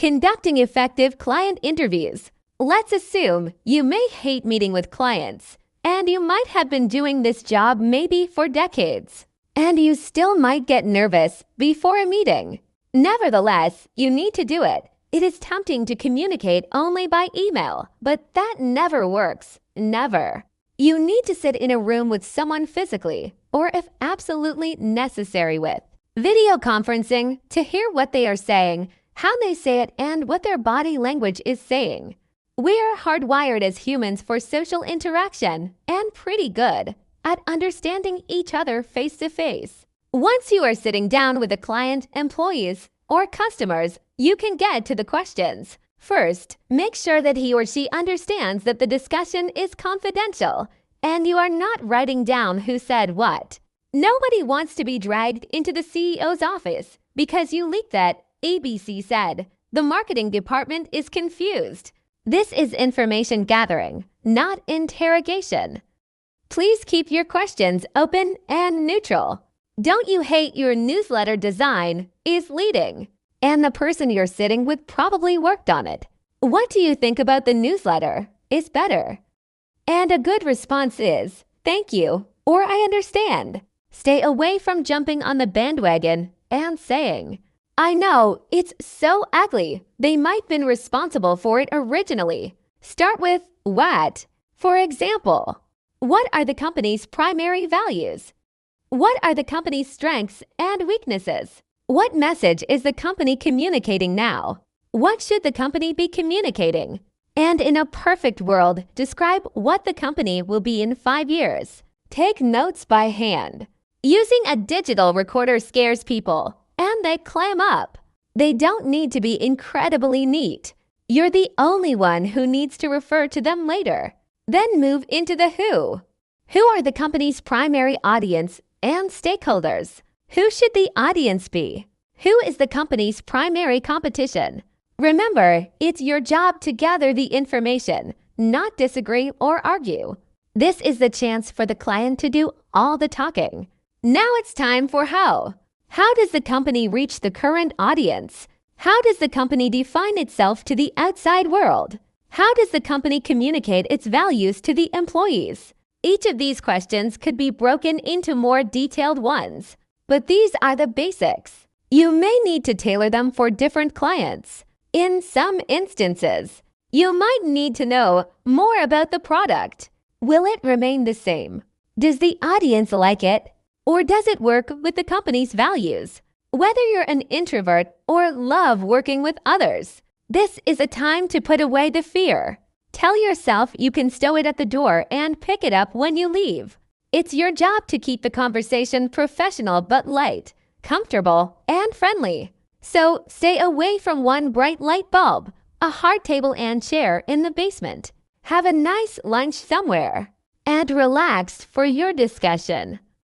Conducting effective client interviews. Let's assume you may hate meeting with clients, and you might have been doing this job maybe for decades, and you still might get nervous before a meeting. Nevertheless, you need to do it. It is tempting to communicate only by email, but that never works. Never. You need to sit in a room with someone physically, or if absolutely necessary with video conferencing, to hear what they are saying, how they say it, and what their body language is saying. We are hardwired as humans for social interaction and pretty good at understanding each other face to face. Once you are sitting down with a client, employees, or customers, you can get to the questions. First, make sure that he or she understands that the discussion is confidential and you are not writing down who said what. Nobody wants to be dragged into the CEO's office because you leaked that ABC said. The marketing department is confused. This is information gathering, not interrogation. Please keep your questions open and neutral. Don't you hate your newsletter design is leading, and the person you're sitting with probably worked on it. What do you think about the newsletter is better? And a good response is, thank you, or I understand. Stay away from jumping on the bandwagon and saying, I know, it's so ugly. They might have been responsible for it originally. Start with what? For example, what are the company's primary values? What are the company's strengths and weaknesses? What message is the company communicating now? What should the company be communicating? And in a perfect world, describe what the company will be in 5 years. Take notes by hand. Using a digital recorder scares people, and they clam up. They don't need to be incredibly neat. You're the only one who needs to refer to them later. Then move into the who. Who are the company's primary audience and stakeholders? Who should the audience be? Who is the company's primary competition? Remember, it's your job to gather the information, not disagree or argue. This is the chance for the client to do all the talking. Now it's time for how. How does the company reach the current audience? How does the company define itself to the outside world? How does the company communicate its values to the employees? Each of these questions could be broken into more detailed ones, but these are the basics. You may need to tailor them for different clients. In some instances, you might need to know more about the product. Will it remain the same? Does the audience like it? Or does it work with the company's values? Whether you're an introvert or love working with others, this is a time to put away the fear. Tell yourself you can stow it at the door and pick it up when you leave. It's your job to keep the conversation professional but light, comfortable, and friendly. So stay away from one bright light bulb, a hard table and chair in the basement. Have a nice lunch somewhere, and relax for your discussion.